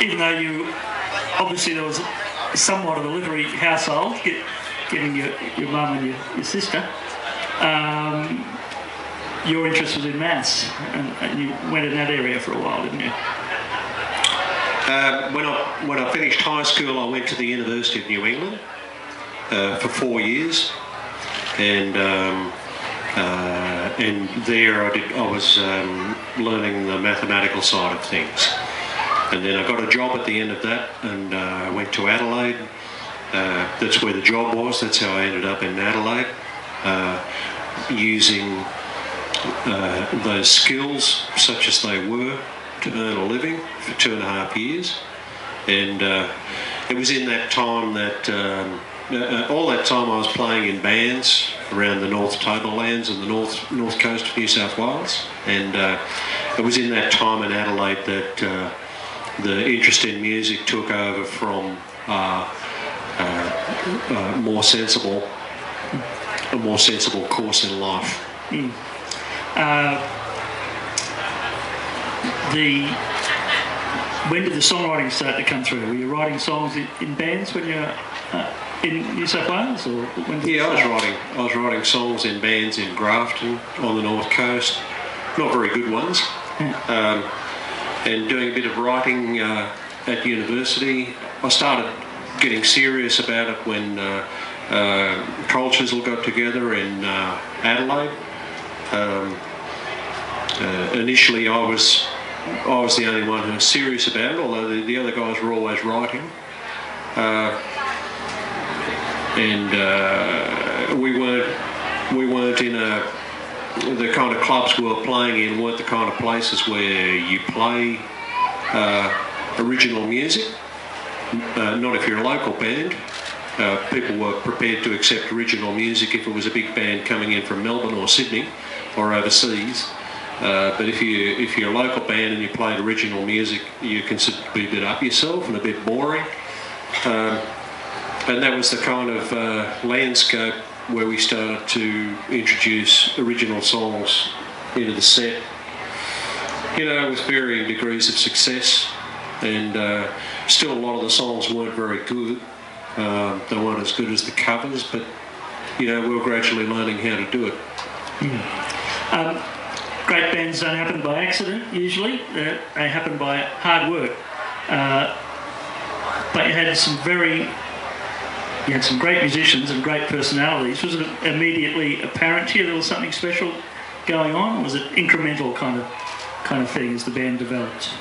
even though obviously there was somewhat of a literary household, getting your mum and your sister, your interest was in maths, and you went in that area for a while, didn't you? When I finished high school, I went to the University of New England for 4 years, and there I was learning the mathematical side of things. And then I got a job at the end of that, and went to Adelaide. That's where the job was. That's how I ended up in Adelaide, using those skills, such as they were, to earn a living for 2.5 years. And it was in that time that all that time I was playing in bands around the North Tablelands and the north coast of New South Wales. And it was in that time in Adelaide that the interest in music took over from a more sensible course in life. Mm. When did the songwriting start to come through? Were you writing songs in bands when you were in New South Wales, or when did I was writing songs in bands in Grafton on the North Coast, not very good ones, and doing a bit of writing at university. I started getting serious about it when Chisel got together in Adelaide. Initially, I was the only one who was serious about it, although the other guys were always writing. And we weren't in the kind of clubs we were playing in weren't the kind of places where you play original music. Not if you're a local band. People were prepared to accept original music if it was a big band coming in from Melbourne or Sydney or overseas. But if you're a local band and you played original music, you considered to be a bit up yourself and a bit boring. And that was the kind of landscape where we started to introduce original songs into the set. With varying degrees of success, and still a lot of the songs weren't very good. They weren't as good as the covers, but we were gradually learning how to do it. Great bands don't happen by accident, usually. They happen by hard work. But you had some great musicians and great personalities. Was it immediately apparent to you there was something special going on, or was it incremental kind of thing as the band developed?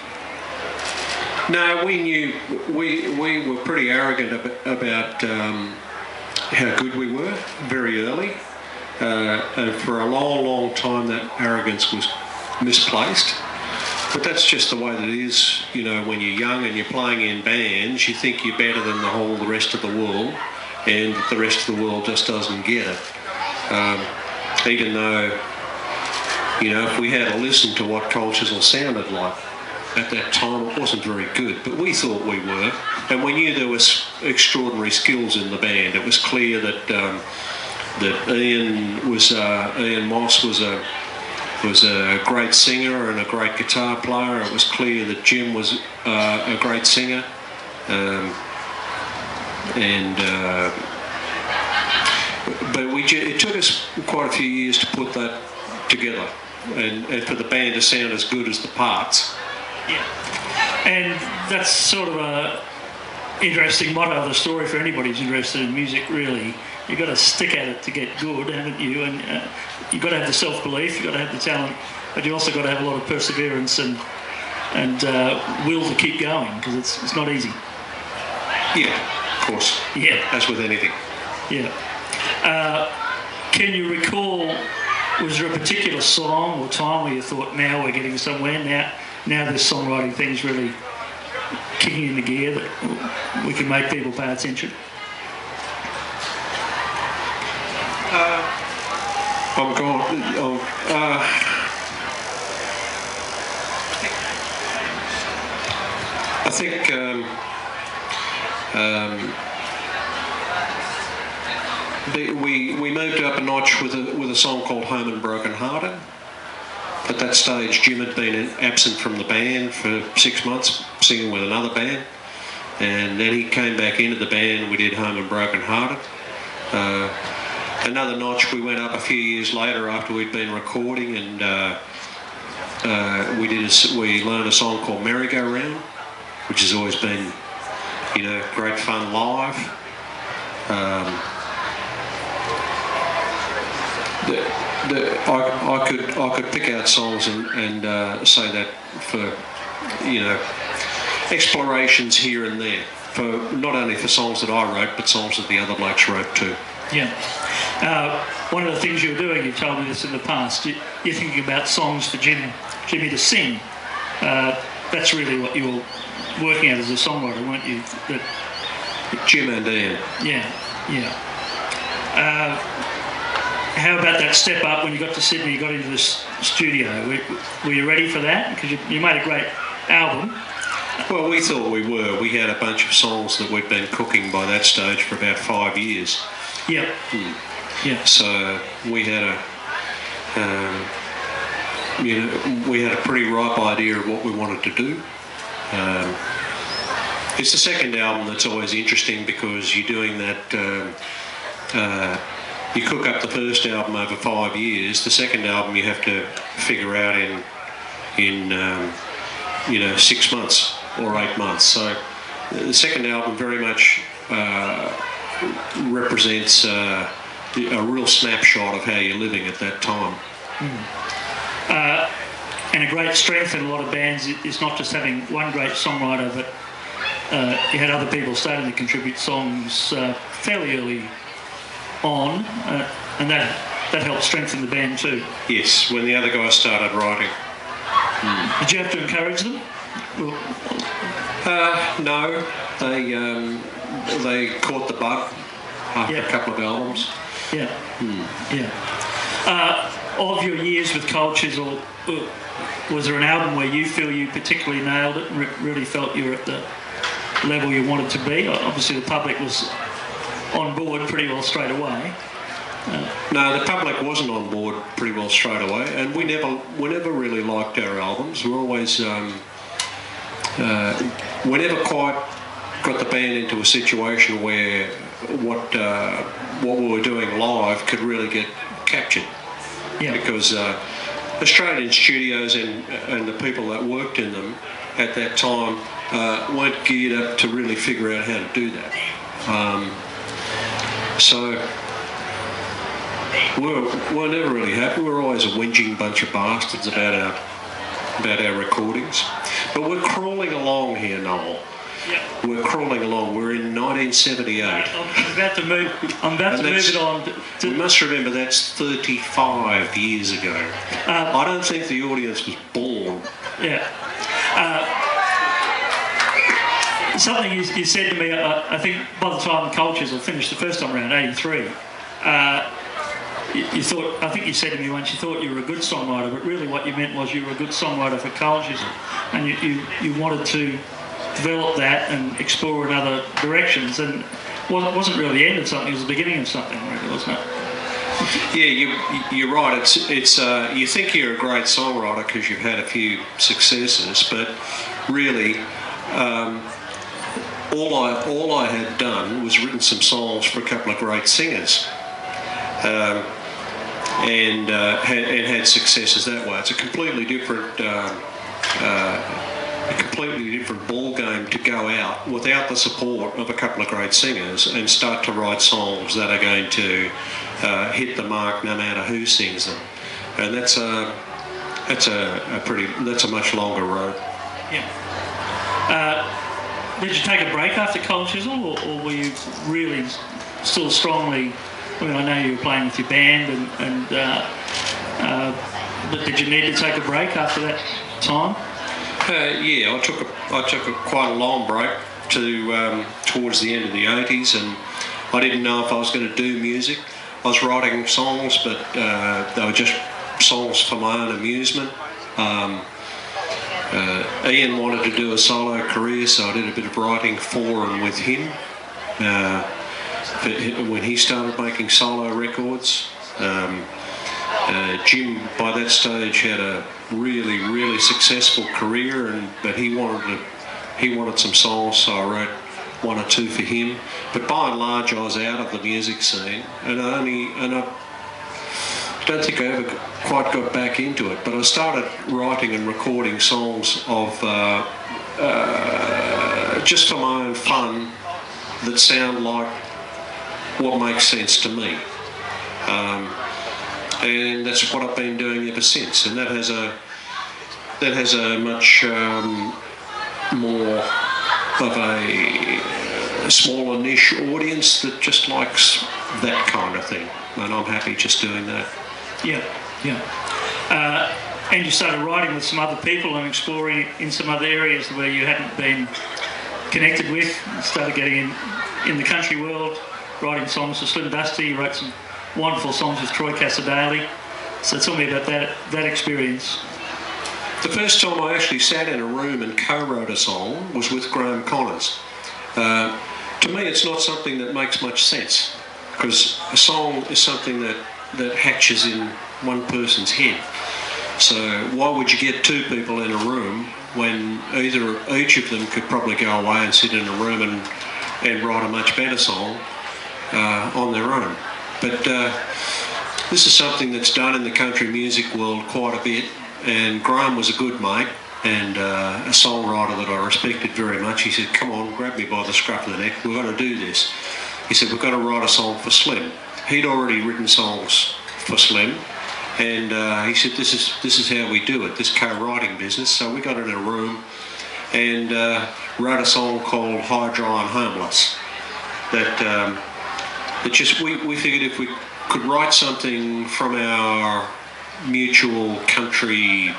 No, we knew we were pretty arrogant about how good we were very early. And for a long time that arrogance was misplaced. But that's just the way that it is, when you're young and you're playing in bands, you think you're better than the rest of the world, and the rest of the world just doesn't get it. Even though, if we had to listen to what Chisel sounded like at that time, it wasn't very good, but we thought we were, and we knew there was extraordinary skills in the band. It was clear that Ian Moss was a great singer and a great guitar player. It was clear that Jim was a great singer, but it took us quite a few years to put that together, and for the band to sound as good as the parts. Yeah, and that's sort of a interesting motto of the story for anybody who's interested in music, really. You've got to stick at it to get good, haven't you? And you've got to have the self-belief, you've got to have the talent, but you also got to have a lot of perseverance and will to keep going, because it's not easy. Yeah, of course. Yeah. As with anything. Yeah. Can you recall, was there a particular song or time where you thought, now we're getting somewhere, now this songwriting thing's really kicking into gear, that we can make people pay attention? I'm gone. I think we moved up a notch with a song called Home and Broken Hearted, at that stage, Jim had been absent from the band for 6 months, singing with another band. And then he came back into the band. We did Home and Broken Hearted. Another notch, we went up a few years later after we'd been recording, and we learned a song called Merry Go Round, which has always been, you know, great fun live. I could pick out songs and say that for, you know, explorations here and there, for not only for songs that I wrote, but songs that the other blokes wrote too. Yeah. One of the things you were doing, you told me this in the past, you're thinking about songs for Jimmy to sing. That's really what you were working at as a songwriter, weren't you? Jim and Ian. Yeah, yeah. How about that step up when you got to Sydney, you got into the studio? Were you ready for that? Because you made a great album. Well, we thought we were. We had a bunch of songs that we'd been cooking by that stage for about 5 years. Yep. Yeah. So we had we had a pretty ripe idea of what we wanted to do. It's the second album that's always interesting because you're doing that. You cook up the first album over 5 years. The second album you have to figure out in 6 months or 8 months. So the second album very much represents a real snapshot of how you're living at that time. And a great strength in a lot of bands is not just having one great songwriter, but you had other people starting to contribute songs fairly early on, and that helped strengthen the band too. Yes, when the other guys started writing. Did you have to encourage them? No, they caught the bug after a couple of albums. Yeah, yeah. Of your years with Chisel, was there an album where you feel you particularly nailed it and really felt you were at the level you wanted to be? Obviously the public was on board pretty well straight away. No, the public wasn't on board pretty well straight away, and we never really liked our albums. We always we never quite got the band into a situation where what we were doing live could really get captured. Yeah. Because Australian studios and the people that worked in them at that time weren't geared up to really figure out how to do that. So we're never really happy. We're always a whinging bunch of bastards about our recordings. But we're crawling along here, Noel. Yep. We're crawling along. We're in 1978. I'm about to move it on. We must remember that's 35 years ago. I don't think the audience was born. Yeah. Something you said to me, I think by the time Cultures had finished the first time around, 83, you thought, I think you said to me once, you thought you were a good songwriter, but really what you meant was you were a good songwriter for Cultures, and you wanted to develop that and explore in other directions, and it wasn't really the end of something, it was the beginning of something, really, wasn't it? Yeah, you're right. It's you think you're a great songwriter because you've had a few successes, but really, all I had done was written some songs for a couple of great singers, and had successes that way. It's a completely different ball game to go out without the support of a couple of great singers and start to write songs that are going to hit the mark no matter who sings them, and that's a much longer road. Yeah. Did you take a break after Chisel, or were you really still strongly? I mean, I know you were playing with your band, but did you need to take a break after that time? Yeah, I took quite a long break towards the end of the 80s, and I didn't know if I was going to do music. I was writing songs, but they were just songs for my own amusement. Ian wanted to do a solo career, so I did a bit of writing for and with him when he started making solo records. Jim, by that stage, had a really successful career, but he wanted some songs, so I wrote one or two for him. But by and large, I was out of the music scene, and I don't think I ever quite got back into it. But I started writing and recording songs of just for my own fun that sound like what makes sense to me. And that's what I've been doing ever since, and that has a much more of a smaller niche audience that just likes that kind of thing, and I'm happy just doing that. Yeah. And you started writing with some other people and exploring in some other areas where you hadn't been connected with. You started getting in the country world, writing songs for Slim Dusty. You wrote some wonderful songs with Troy Cassadaly. So tell me about that experience. The first time I actually sat in a room and co-wrote a song was with Graham Connors. To me, it's not something that makes much sense, because a song is something that hatches in one person's head. So why would you get two people in a room when each of them could probably go away and sit in a room and write a much better song on their own? But this is something that's done in the country music world quite a bit, and Graham was a good mate and a songwriter that I respected very much. He said, "Come on, grab me by the scruff of the neck, we've got to do this." He said, "We've got to write a song for Slim." He'd already written songs for Slim, and he said, this is how we do it, this co-writing business. So we got in a room and wrote a song called High, Dry and Homeless. That just we figured if we could write something from our mutual country,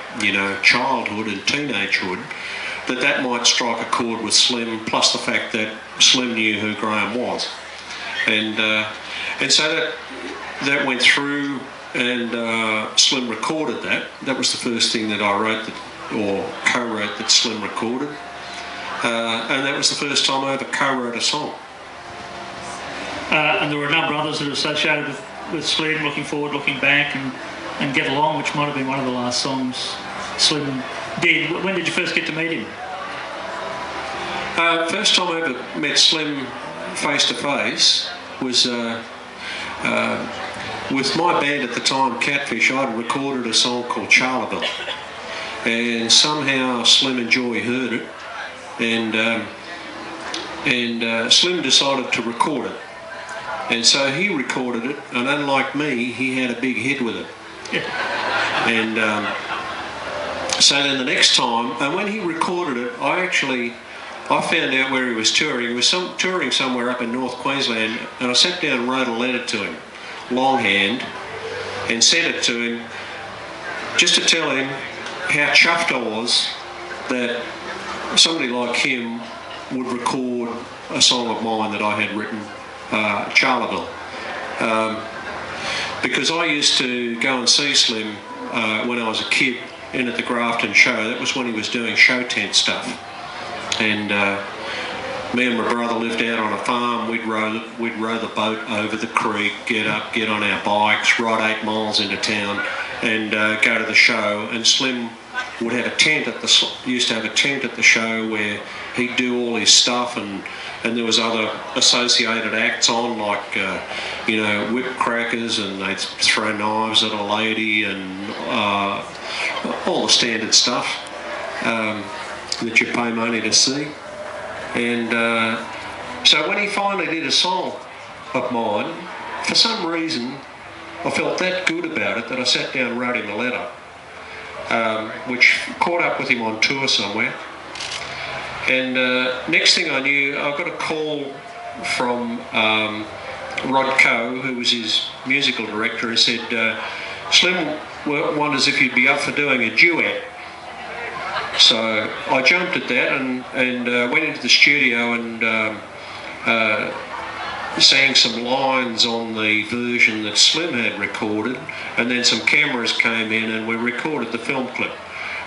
childhood and teenagehood, that might strike a chord with Slim, plus the fact that Slim knew who Graham was. And so that went through, and Slim recorded that. That was the first thing that I wrote or co-wrote that Slim recorded. And that was the first time I ever co-wrote a song. And there were a number of others that are associated with Slim, Looking Forward, Looking Back, and Get Along, which might have been one of the last songs Slim did. When did you first get to meet him? First time I ever met Slim face to face was with my band at the time, Catfish. I'd recorded a song called Charleville, and somehow Slim and Joy heard it, and Slim decided to record it. And so he recorded it, and unlike me, he had a big hit with it. Yeah. And so then the next time, and when he recorded it, I found out where he was touring. He was touring somewhere up in North Queensland, and I sat down and wrote a letter to him, longhand, and sent it to him just to tell him how chuffed I was that somebody like him would record a song of mine that I had written, Charleville. Because I used to go and see Slim when I was a kid in at the Grafton show. That was when he was doing show tent stuff. And me and my brother lived out on a farm. We'd row the boat over the creek, get on our bikes, ride 8 miles into town, and go to the show. And Slim would have used to have a tent at the show where he'd do all his stuff, and there was other associated acts on, like whip crackers, and they'd throw knives at a lady, and all the standard stuff that you pay money to see. And so when he finally did a song of mine, for some reason I felt that good about it that I sat down and wrote him a letter, which caught up with him on tour somewhere. And next thing I knew, I got a call from Rod Coe, who was his musical director, and said, Slim wonders if you'd be up for doing a duet. So I jumped at that and went into the studio and sang some lines on the version that Slim had recorded, and then some cameras came in and we recorded the film clip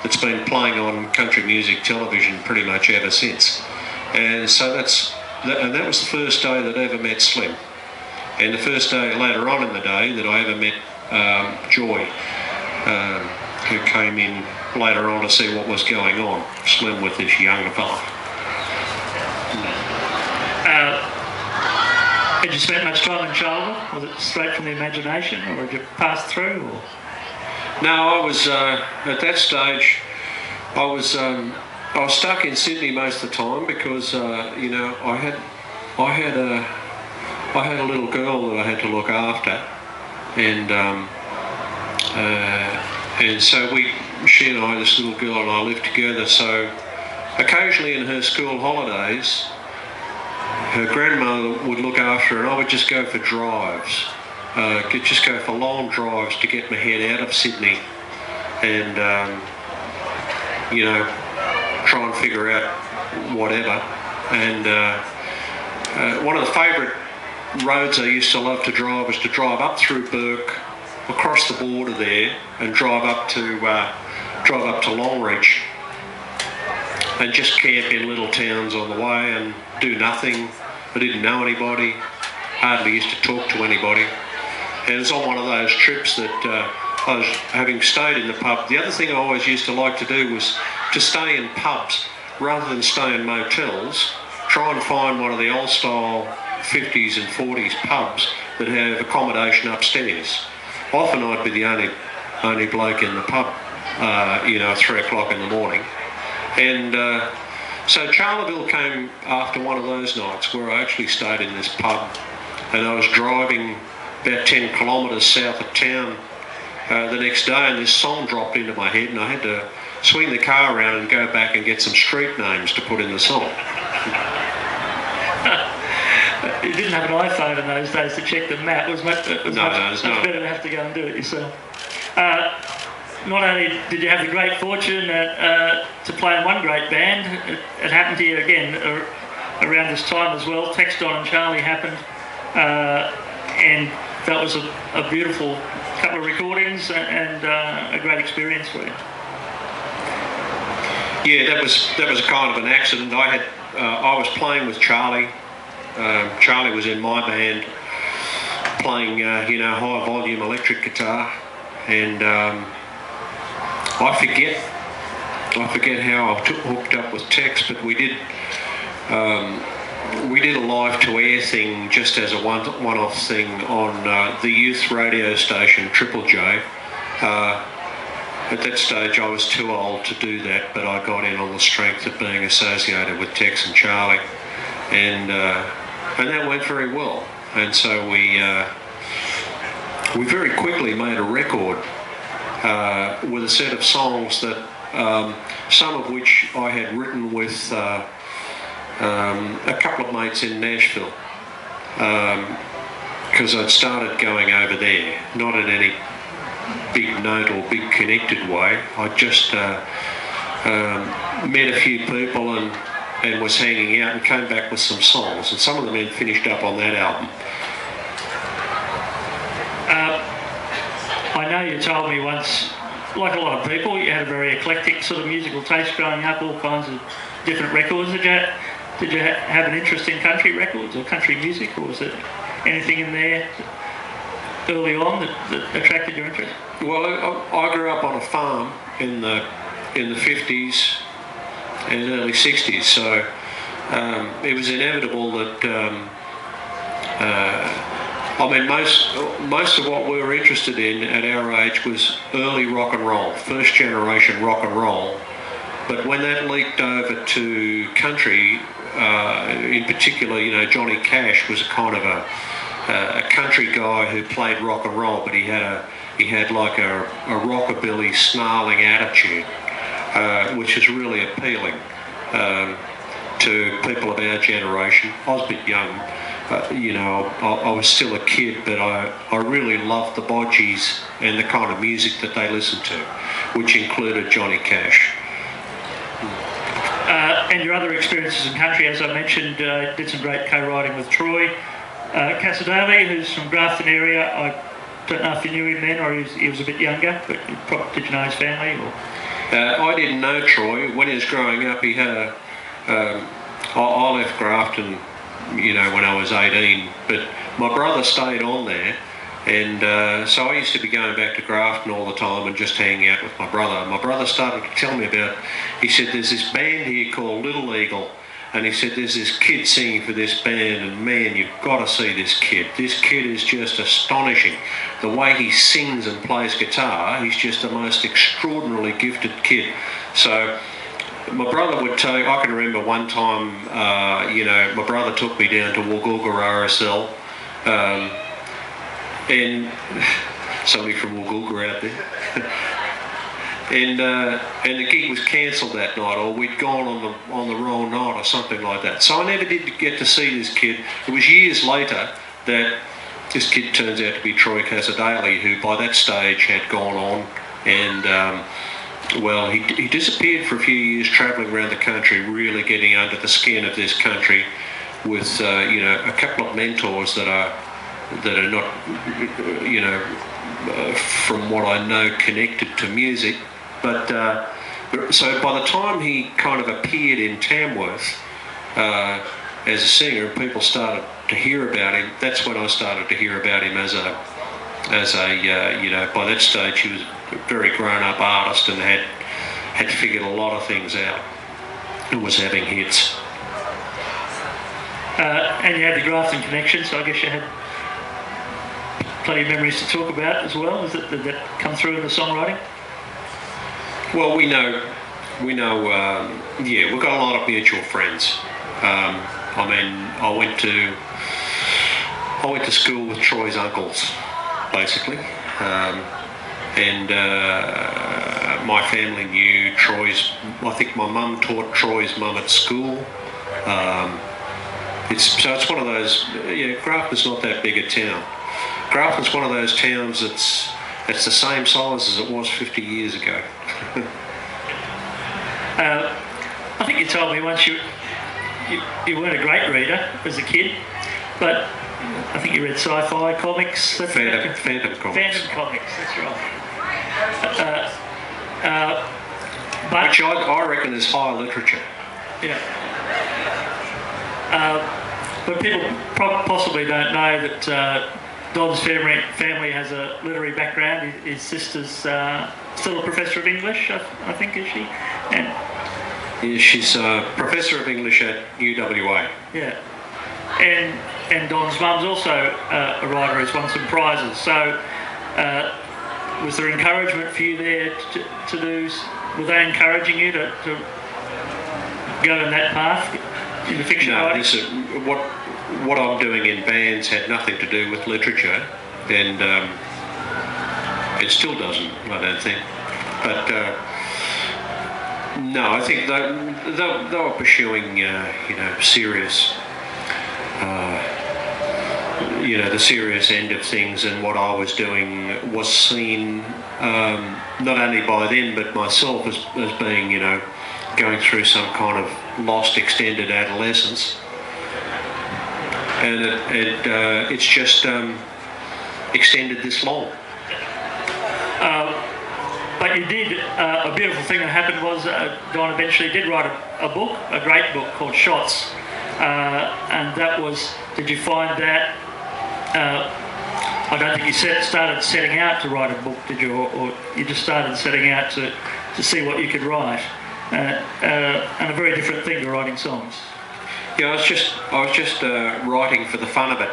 that's been playing on country music television pretty much ever since. And so that was the first day that I ever met Slim, and the first day later on in the day that I ever met Joy, who came in later on to see what was going on, Slim with this younger fella. Had you spent much time in childhood? Was it straight from the imagination, or had you passed through? Or? No, I was at that stage. I was stuck in Sydney most of the time because you know, I had a little girl that I had to look after, and so she and I, this little girl and I, lived together. So occasionally in her school holidays, her grandmother would look after her, and I would just go for drives. Just go for long drives to get my head out of Sydney, and you know, try and figure out whatever. And one of the favourite roads I used to love to drive was to drive up through Bourke, across the border there, and drive up to Longreach, and just camp in little towns on the way and do nothing. I didn't know anybody, hardly used to talk to anybody. And it was on one of those trips that I was, having stayed in the pub. The other thing I always used to like to do was to stay in pubs rather than stay in motels. Try and find one of the old style 50s and 40s pubs that have accommodation upstairs. Often I'd be the only bloke in the pub, you know, at 3 o'clock in the morning. And so Charleville came after one of those nights where I actually stayed in this pub, and I was driving about 10 kilometres south of town the next day, and this song dropped into my head, and I had to swing the car around and go back and get some street names to put in the song. You didn't have an iPhone in those days to check the map. It was much better to have to go and do it yourself. Not only did you have the great fortune to play in one great band, it happened to you again around this time as well. Tex, Don and Charlie happened, and that was a beautiful couple of recordings and a great experience for you. Yeah, that was a kind of an accident. I was playing with Charlie. Charlie was in my band, playing you know, high volume electric guitar, and I forget how I hooked up with Tex, but we did a live to air thing just as a one-off thing on the youth radio station Triple J. At that stage I was too old to do that, but I got in on the strength of being associated with Tex and Charlie, and that went very well. And so we very quickly made a record with a set of songs that some of which I had written with a couple of mates in Nashville, because I'd started going over there, not in any big note or big connected way. I just met a few people and was hanging out and came back with some songs, and some of them had finished up on that album. I know you told me once, like a lot of people, you had a very eclectic sort of musical taste growing up, all kinds of different records. Did you have an interest in country records or country music, or was there anything in there early on that attracted your interest? Well, I grew up on a farm in the 50s and early 60s, so it was inevitable that I mean, most of what we were interested in at our age was early rock and roll, first generation rock and roll. But when that leaked over to country, in particular, you know, Johnny Cash was a kind of a country guy who played rock and roll, but he had like a rockabilly snarling attitude, which is really appealing to people of our generation. I was a bit young. You know, I was still a kid, but I really loved the Bodgies and the kind of music that they listened to, which included Johnny Cash. And your other experiences in country, as I mentioned, did some great co-writing with Troy Casadale, who's from Grafton area. I don't know if you knew him then, or he was a bit younger, but did you know his family? Or? I didn't know Troy. When he was growing up, he had I left Grafton, you know, when I was 18, but my brother stayed on there, And so I used to be going back to Grafton all the time and just hanging out with my brother. My brother started to tell me about, he said, there's this band here called Little Eagle, and he said, there's this kid singing for this band, and man, you've got to see this kid. This kid is just astonishing. The way he sings and plays guitar, he's just the most extraordinarily gifted kid. So my brother would tell you, I can remember one time, my brother took me down to Woolgoolga RSL, and somebody from Woolgoolga out there. And the gig was cancelled that night, or we'd gone on the wrong night or something like that. So I never did get to see this kid. It was years later that this kid turns out to be Troy Casadale, who by that stage had gone on, and well, he disappeared for a few years, travelling around the country, really getting under the skin of this country, with a couple of mentors that are not, from what I know, connected to music. But so by the time he kind of appeared in Tamworth as a singer, and people started to hear about him, that's when I started to hear about him as a by that stage he was a very grown-up artist and had figured a lot of things out and was having hits. And you had the Grafton connection, so I guess you had plenty of memories to talk about as well. Did that come through in the songwriting? Well, we know, we've got a lot of mutual friends. I went to school with Troy's uncles, basically, and my family knew Troy's. I think my mum taught Troy's mum at school. It's one of those. Grafton's not that big a town. Grafton's one of those towns that's the same size as it was 50 years ago. I think you told me once you weren't a great reader as a kid, but I think you read sci-fi comics. Phantom comics. Phantom comics, that's right. Which I reckon is high literature. Yeah. But people possibly don't know that Don's family has a literary background. His sister's still a professor of English, I think, is she? Yeah, she's a professor of English at UWA. Yeah. And Don's mum's also a writer who's won some prizes. So was there encouragement for you there to do? Were they encouraging you to go in that path into fiction writing? No, what I'm doing in bands had nothing to do with literature, and it still doesn't, I don't think. But no, I think they were pursuing, serious, the serious end of things, and what I was doing was seen not only by them but myself as being, going through some kind of lost extended adolescence. And it's just extended this long. But you did, a beautiful thing that happened was Don eventually did write a book, a great book called Shots. And that was, did you find that, I don't think you started setting out to write a book, did you? Or you just started setting out to see what you could write. And a very different thing to writing songs. Yeah, I was just writing for the fun of it,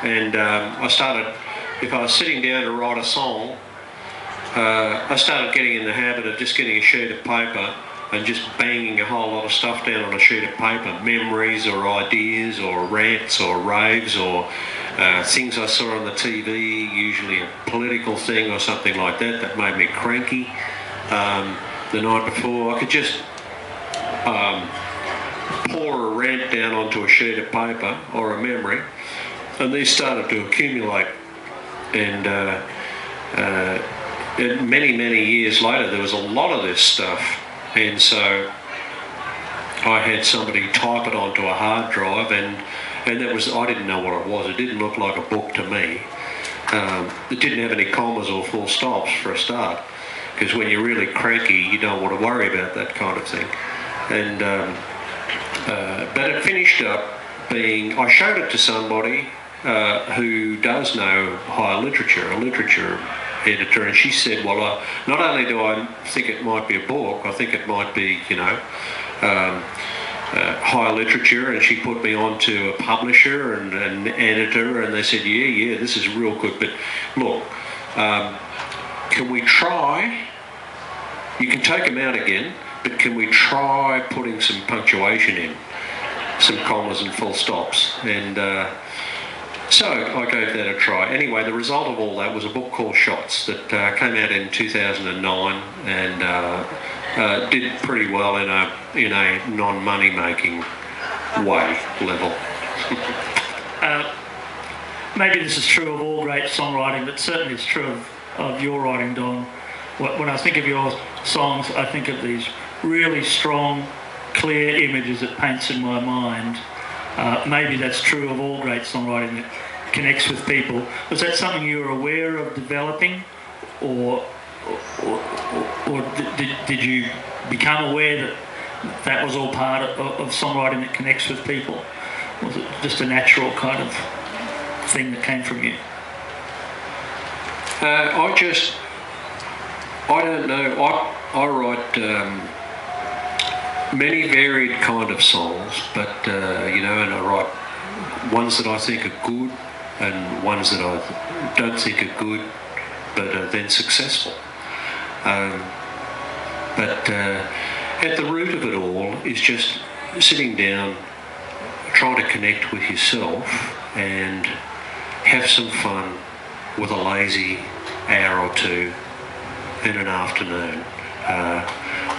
and I started. If I was sitting down to write a song, I started getting in the habit of just getting a sheet of paper and just banging a whole lot of stuff down on a sheet of paper, memories or ideas or rants or raves or things I saw on the TV, usually a political thing or something like that made me cranky. The night before, I could just pour a rant down onto a sheet of paper or a memory, and these started to accumulate. And many years later, there was a lot of this stuff, and so I had somebody type it onto a hard drive, and that was, I didn't know what it was. It didn't look like a book to me. It didn't have any commas or full stops for a start, because when you're really cranky, you don't want to worry about that kind of thing. And but it finished up being, I showed it to somebody, who does know higher literature, a literature editor, and she said, well, not only do I think it might be a book, I think it might be, higher literature, and she put me on to a publisher and an editor, and they said, yeah, this is real good, but look, can we try? You can take them out again, but can we try putting some punctuation in, some commas and full stops? And so I gave that a try. Anyway, the result of all that was a book called Shots that came out in 2009 and did pretty well in a non-money making way level. Maybe this is true of all great songwriting, but certainly it's true of your writing, Don. When I think of your songs, I think of these really strong, clear images it paints in my mind. Maybe that's true of all great songwriting that connects with people. Was that something you were aware of developing, or did you become aware that was all part of songwriting that connects with people? Was it just a natural kind of thing that came from you? I don't know. I write many varied kind of songs, but and I write ones that I think are good and ones that I don't think are good, but are then successful. But at the root of it all is just sitting down, trying to connect with yourself and have some fun with a lazy hour or two in an afternoon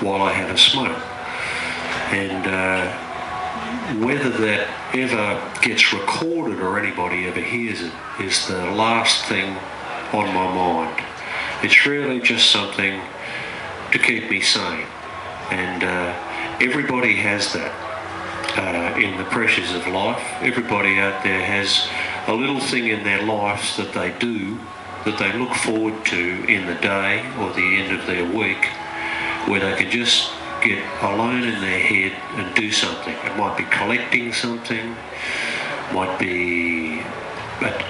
while I have a smoke. And whether that ever gets recorded or anybody ever hears it is the last thing on my mind. It's really just something to keep me sane. And everybody has that in the pressures of life. Everybody out there has a little thing in their lives that they do, that they look forward to in the day or the end of their week, where they can just get alone in their head and do something. It might be collecting something, might be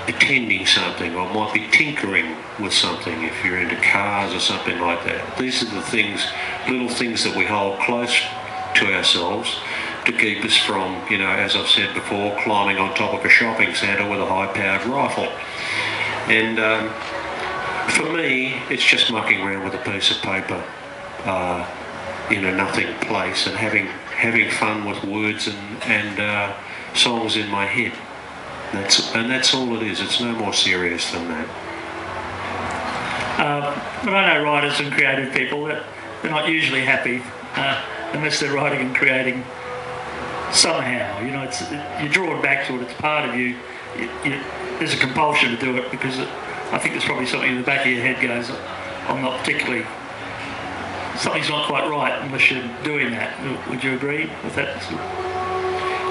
attending something, or might be tinkering with something if you're into cars or something like that. These are the things, little things that we hold close to ourselves to keep us from, as I've said before, climbing on top of a shopping centre with a high-powered rifle. And for me, it's just mucking around with a piece of paper in a nothing place and having fun with words and songs in my head. That's all it is. It's no more serious than that. But I know writers and creative people that they're not usually happy unless they're writing and creating somehow. You're drawn back to it. It's part of you. There's a compulsion to do it because I think there's probably something in the back of your head goes, I'm not particularly, something's not quite right unless you're doing that. Would you agree with that?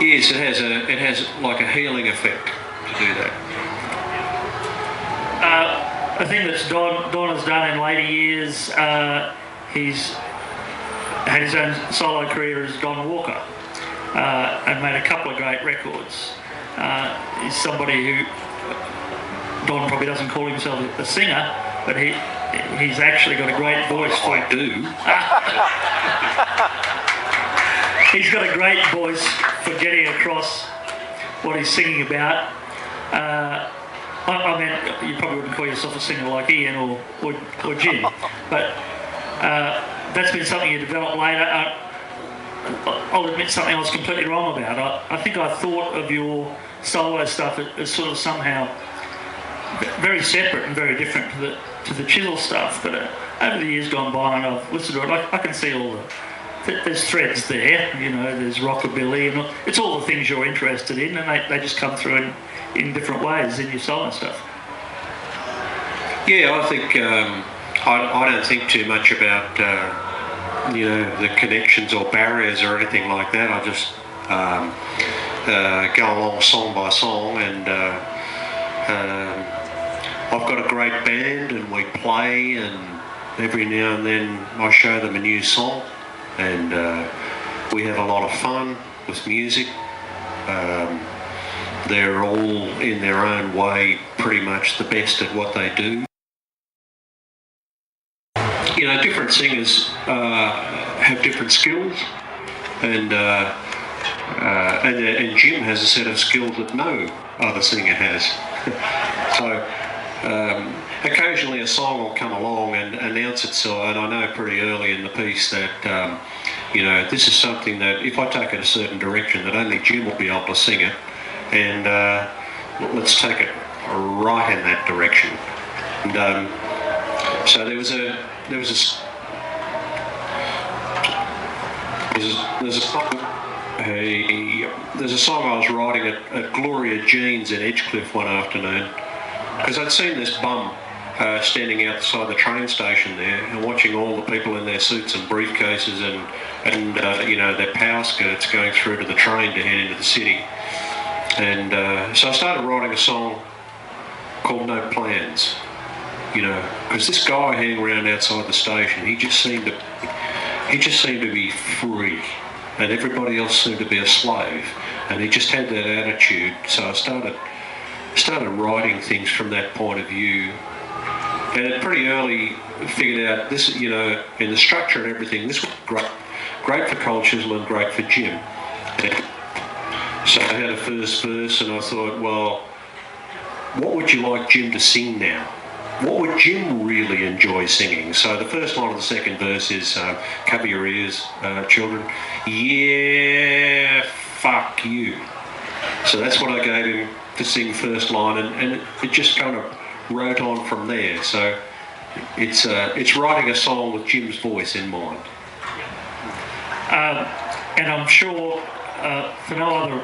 Yes, it has like a healing effect to do that. A thing that Don has done in later years, he's had his own solo career as Don Walker and made a couple of great records. He's somebody who, Don probably doesn't call himself a singer, but he's actually got a great voice. I do. He's got a great voice for getting across what he's singing about. I mean, you probably wouldn't call yourself a singer like Ian or Jim, but that's been something you developed later. I'll admit something I was completely wrong about. I think I thought of your solo stuff as sort of somehow very separate and very different to the Chisel stuff. But over the years gone by, and I've listened to it, I can see all there's threads there. There's rockabilly, and it's all the things you're interested in, and they just come through in different ways in your solo stuff. Yeah, I think I don't think too much about the connections or barriers or anything like that. I just go along song by song, and I've got a great band, and we play, and every now and then I show them a new song, and we have a lot of fun with music. They're all in their own way pretty much the best at what they do. You know, different singers have different skills, and Jim has a set of skills that no other singer has. So occasionally a song will come along and announce itself, and I know pretty early in the piece that you know, this is something that if I take it a certain direction that only Jim will be able to sing it, and let's take it right in that direction. And so there's a song I was writing at Gloria Jean's in Edgecliff one afternoon, because I'd seen this bum standing outside the train station there and watching all the people in their suits and briefcases and you know, their power skirts going through to the train to head into the city. And so I started writing a song called No Plans, you know, because this guy hanging around outside the station, he just seemed to be free, and everybody else seemed to be a slave, and he just had that attitude. So I started writing things from that point of view, and it pretty early figured out this, you know, in the structure and everything, this was great for Chisel and great for Jim. So I had a first verse, and I thought, well, what would you like Jim to sing now? What would Jim really enjoy singing? So the first line of the second verse is, cover your ears, children. Yeah, fuck you. So that's what I gave him to sing first line, and it just kind of wrote on from there. So it's writing a song with Jim's voice in mind. And I'm sure for no other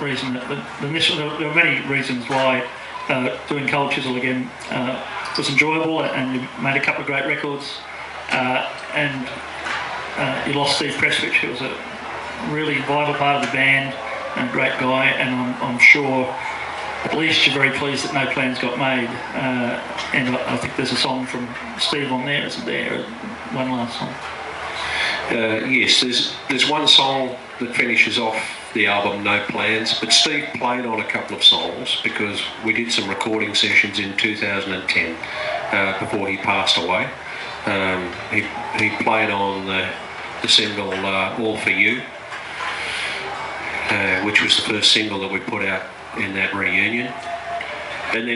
reason than this, there are many reasons why doing Cold Chisel again was enjoyable, and you made a couple of great records, and you lost Steve Prestwich, who was a really vital part of the band and a great guy, and I'm sure at least you're very pleased that No Plans got made, and I think there's a song from Steve on there, isn't there? One last song. Yes, there's one song that finishes off the album No Plans, but Steve played on a couple of songs because we did some recording sessions in 2010 before he passed away. He played on the single All For You, which was the first single that we put out in that reunion. And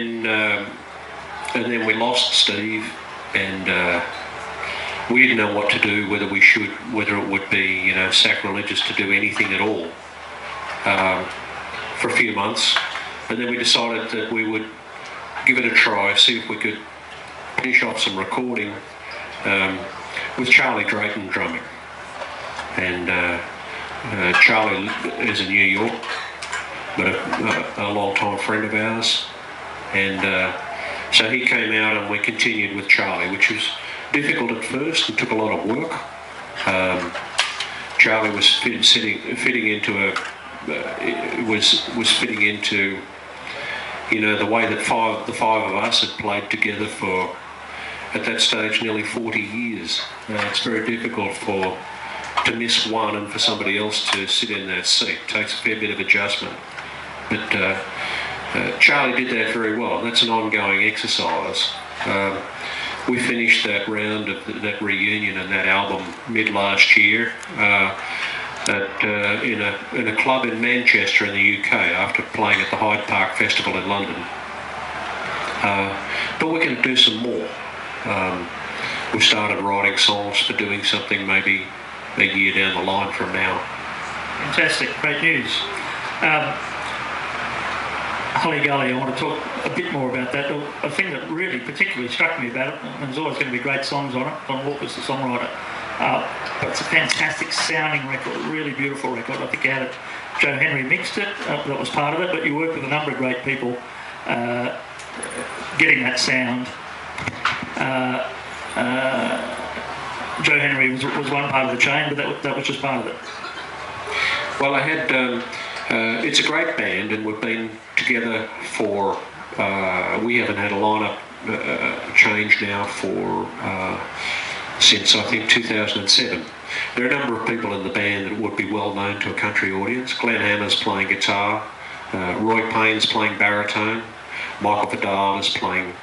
then we lost Steve, and we didn't know what to do, whether it would be, you know, sacrilegious to do anything at all for a few months. And then we decided that we would give it a try, see if we could finish off some recording with Charlie Drayton drumming. And Charlie is in New York, but a long-time friend of ours. And so he came out and we continued with Charlie, which was difficult at first. It took a lot of work. Charlie was fitting into, you know, the way that the five of us had played together for, at that stage, nearly 40 years. It's very difficult to miss one and for somebody else to sit in that seat. It takes a fair bit of adjustment. But Charlie did that very well. That's an ongoing exercise. We finished that round of that reunion and that album mid last year in a club in Manchester in the UK after playing at the Hyde Park Festival in London. But we're going to do some more. We started writing songs for doing something maybe a year down the line from now. Fantastic, great news. Hully Gully, I want to talk a bit more about that. A thing that really particularly struck me about it, and there's always going to be great songs on it, Don Walker's the songwriter, but it's a fantastic sounding record, a really beautiful record. I think you had it, Joe Henry mixed it, that was part of it, but you worked with a number of great people getting that sound. Joe Henry was one part of the chain, but that was just part of it. Well, I had... it's a great band, and we've been together for, we haven't had a lineup change now since I think 2007. There are a number of people in the band that would be well known to a country audience. Glenn Hammer's playing guitar, Roy Payne's playing baritone. Michael Vidal is playing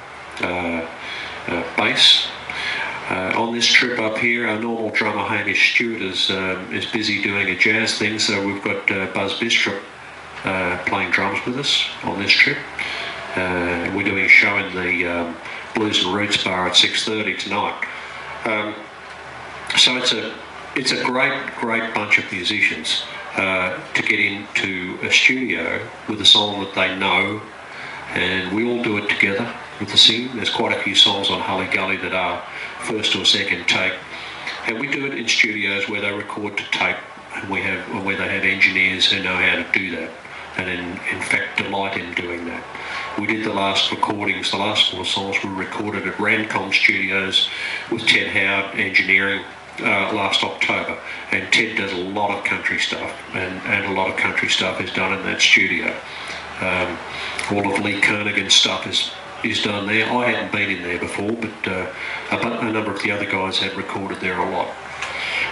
bass. On this trip up here, our normal drummer Hamish Stewart is busy doing a jazz thing, so we've got Buzz Bistrop playing drums with us on this trip. We're doing a show in the Blues and Roots Bar at 6:30 tonight. So it's a great bunch of musicians to get into a studio with a song that they know, and we all do it together with the singing. There's quite a few songs on Hully Gully that are first or second take, and we do it in studios where they record to tape, and where they have engineers who know how to do that, and in fact delight in doing that. We did the last recordings, the last 4 songs were recorded at Rancom Studios with Ted Howard Engineering last October, and Ted does a lot of country stuff, and a lot of country stuff is done in that studio. All of Lee Kernaghan's stuff is done there. I hadn't been in there before, but a number of the other guys had recorded there a lot.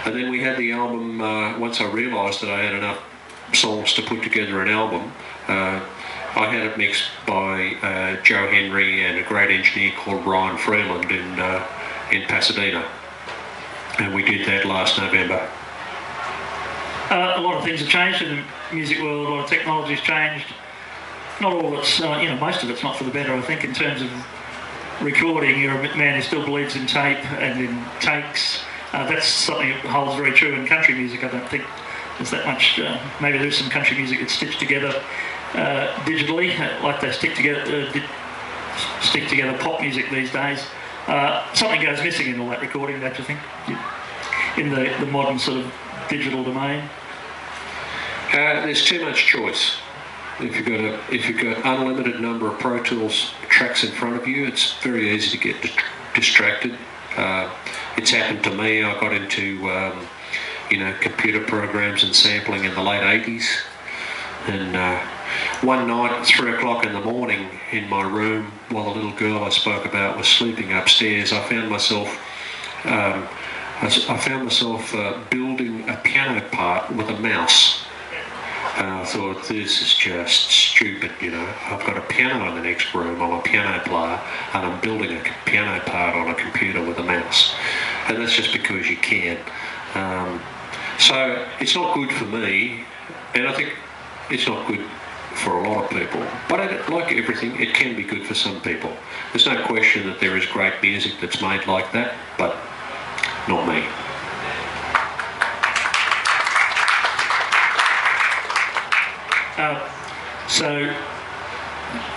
And then we had the album, once I realised that I had enough songs to put together an album, I had it mixed by Joe Henry and a great engineer called Ryan Freeland in Pasadena. And we did that last November. A lot of things have changed in the music world, a lot of technology's changed. Not all that's, most of it's not for the better, I think, in terms of recording. You're a man who still believes in tape and in takes. That's something that holds very true in country music. I don't think there's that much, maybe there's some country music that's stitched together digitally, like they stick together pop music these days. Something goes missing in all that recording, don't you think? In the modern sort of digital domain. There's too much choice. If you've got unlimited number of Pro Tools tracks in front of you, it's very easy to get distracted. It's happened to me. I got into computer programs and sampling in the late 80s, and one night at 3 o'clock in the morning in my room, while the little girl I spoke about was sleeping upstairs, I found myself building a piano part with a mouse. And I thought, this is just stupid, I've got a piano in the next room, I'm a piano player, and I'm building a piano part on a computer with a mouse. And that's just because you can. So it's not good for me, and I think it's not good for a lot of people. But like everything, it can be good for some people. There's no question that there is great music that's made like that, but not me. So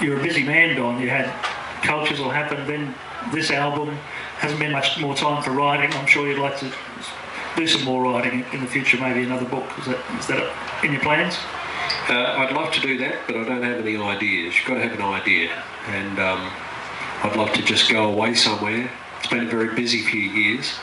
you're a busy man, Don. You had Cultures will happen, then this album. Hasn't been much more time for writing. I'm sure you'd like to do some more writing in the future, maybe another book. Is that in your plans? I'd love to do that, but I don't have any ideas. You've got to have an idea, and I'd love to just go away somewhere. It's been a very busy few years.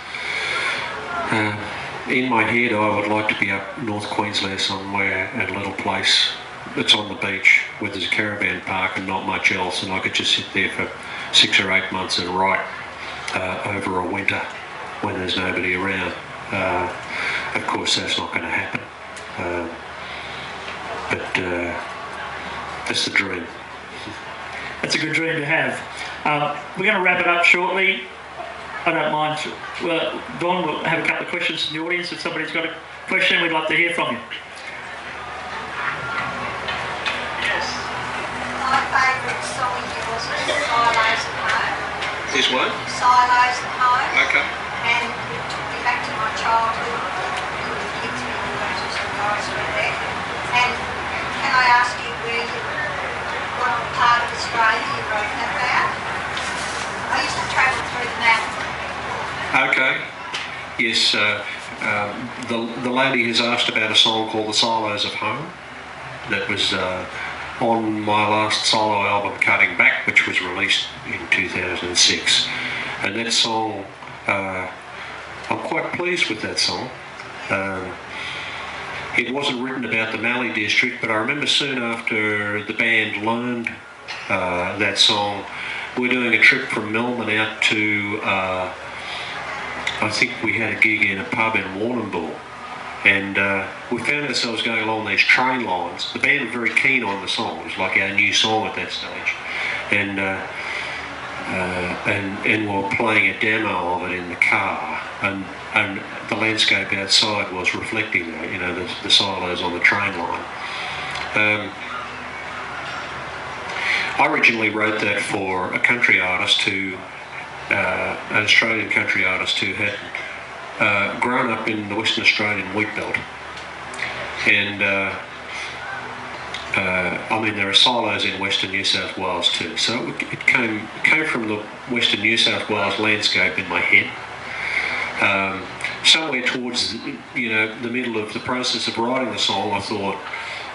In my head, I would like to be up North Queensland somewhere at a little place that's on the beach where there's a caravan park and not much else, and I could just sit there for 6 or 8 months and write over a winter when there's nobody around. Of course, that's not going to happen. But that's the dream. That's a good dream to have. We're going to wrap it up shortly. I don't mind. Well, Don, we'll have a couple of questions from the audience. If somebody's got a question, we'd like to hear from you. Yes. My favourite song of yours is Silos at Home. This one? Silos at Home. Okay. And it took me back to my childhood. The kids were all those guys were there. And can I ask you what part of Australia you wrote that about? I used to travel through the mountains. Okay. Yes, the lady has asked about a song called The Silos of Home that was on my last solo album, Cutting Back, which was released in 2006. And that song, I'm quite pleased with that song. It wasn't written about the Mallee district, but I remember soon after the band learned that song, we're doing a trip from Melbourne out to, I think we had a gig in a pub in Warrnambool, And we found ourselves going along these train lines. The band were very keen on the song. It was like our new song at that stage. And we were playing a demo of it in the car, and the landscape outside was reflecting that, you know, the silos on the train line. I originally wrote that for a country artist an Australian country artist who had grown up in the Western Australian wheat belt. And I mean, there are silos in Western New South Wales too, so it came from the Western New South Wales landscape in my head. Somewhere towards, you know, the middle of the process of writing the song, I thought,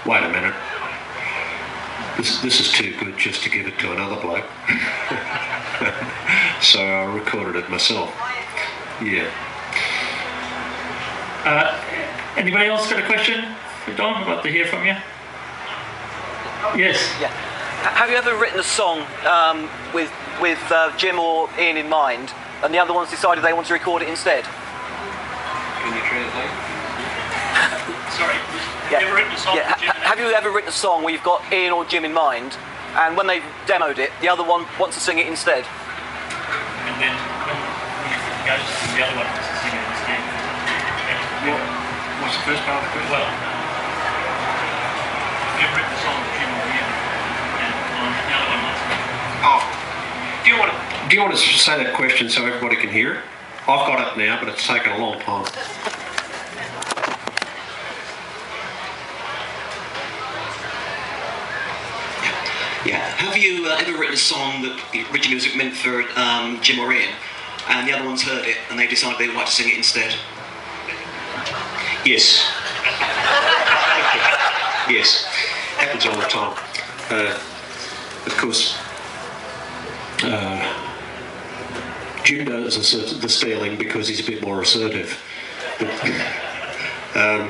wait a minute, this is too good just to give it to another bloke. So I recorded it myself. Yeah. Anybody else got a question for Don? I'd like to hear from you. Yes. Yeah. Have you ever written a song with Jim or Ian in mind, and the other ones decided they want to record it instead? Can you translate? Sorry. Have you ever written a song with Jim? Have you ever written a song where you've got Ian or Jim in mind, and when they've demoed it, the other one wants to sing it instead? And then when it goes to the other one wants to sing it instead. What's the first part of the question? Well, have you ever written a song with Jim or Ian, and the other one wants to? Oh, do you want to say that question so everybody can hear it? I've got it now, but it's taken a long time. Yeah. Have you ever written a song that originally was meant for Jim or Ian, and the other ones heard it and they decided they would like to sing it instead? Yes. Yes. Happens all the time. Of course, Jim does the stealing because he's a bit more assertive. No,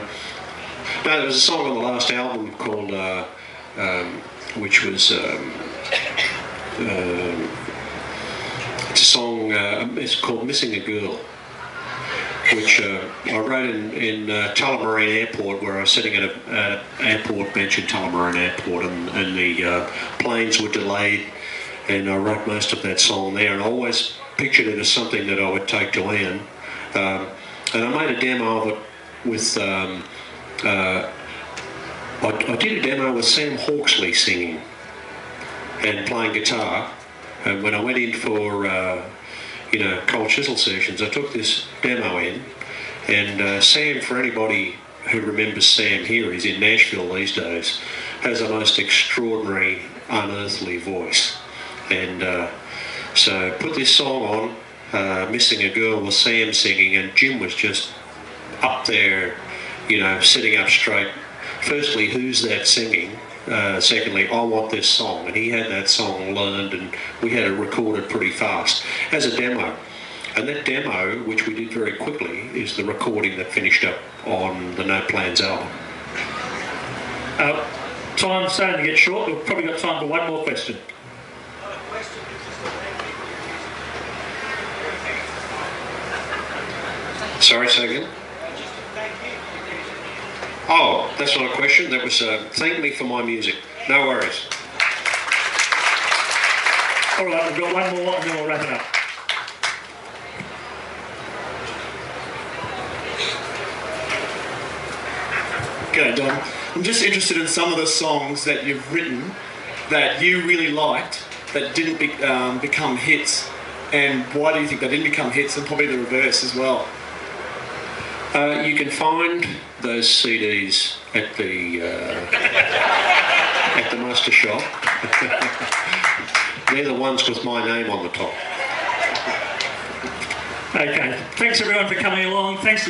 there was a song on the last album called, which was, it's a song, it's called Missing a Girl, which I wrote in Tullamarine Airport, where I was sitting at an airport bench in Tullamarine Airport, and the planes were delayed, and I wrote most of that song there, and I always pictured it as something that I would take to Ian, and I made a demo of it with, I did a demo with Sam Hawksley singing and playing guitar, and when I went in for cold chisel sessions, I took this demo in, and Sam, for anybody who remembers Sam here, he's in Nashville these days, has a most extraordinary, unearthly voice. And so put this song on, Missing a Girl with Sam singing, and Jim was just up there, you know, sitting up straight. Firstly, who's that singing? Secondly, I want this song, and he had that song learned, and we had it recorded pretty fast as a demo. And that demo, which we did very quickly, is the recording that finished up on the No Plans album. Time's starting to get short. We've probably got time for one more question. Sorry, say again? Oh, that's not a question. That was thank me for my music. No worries. All right, we've got one more and then we'll wrap it up. G'day, Don. I'm just interested in some of the songs that you've written that you really liked that didn't become hits, and why do you think they didn't become hits, and probably the reverse as well? You can find those CDs at the Muster shop. They're the ones with my name on the top. Okay. Thanks everyone for coming along. Thanks.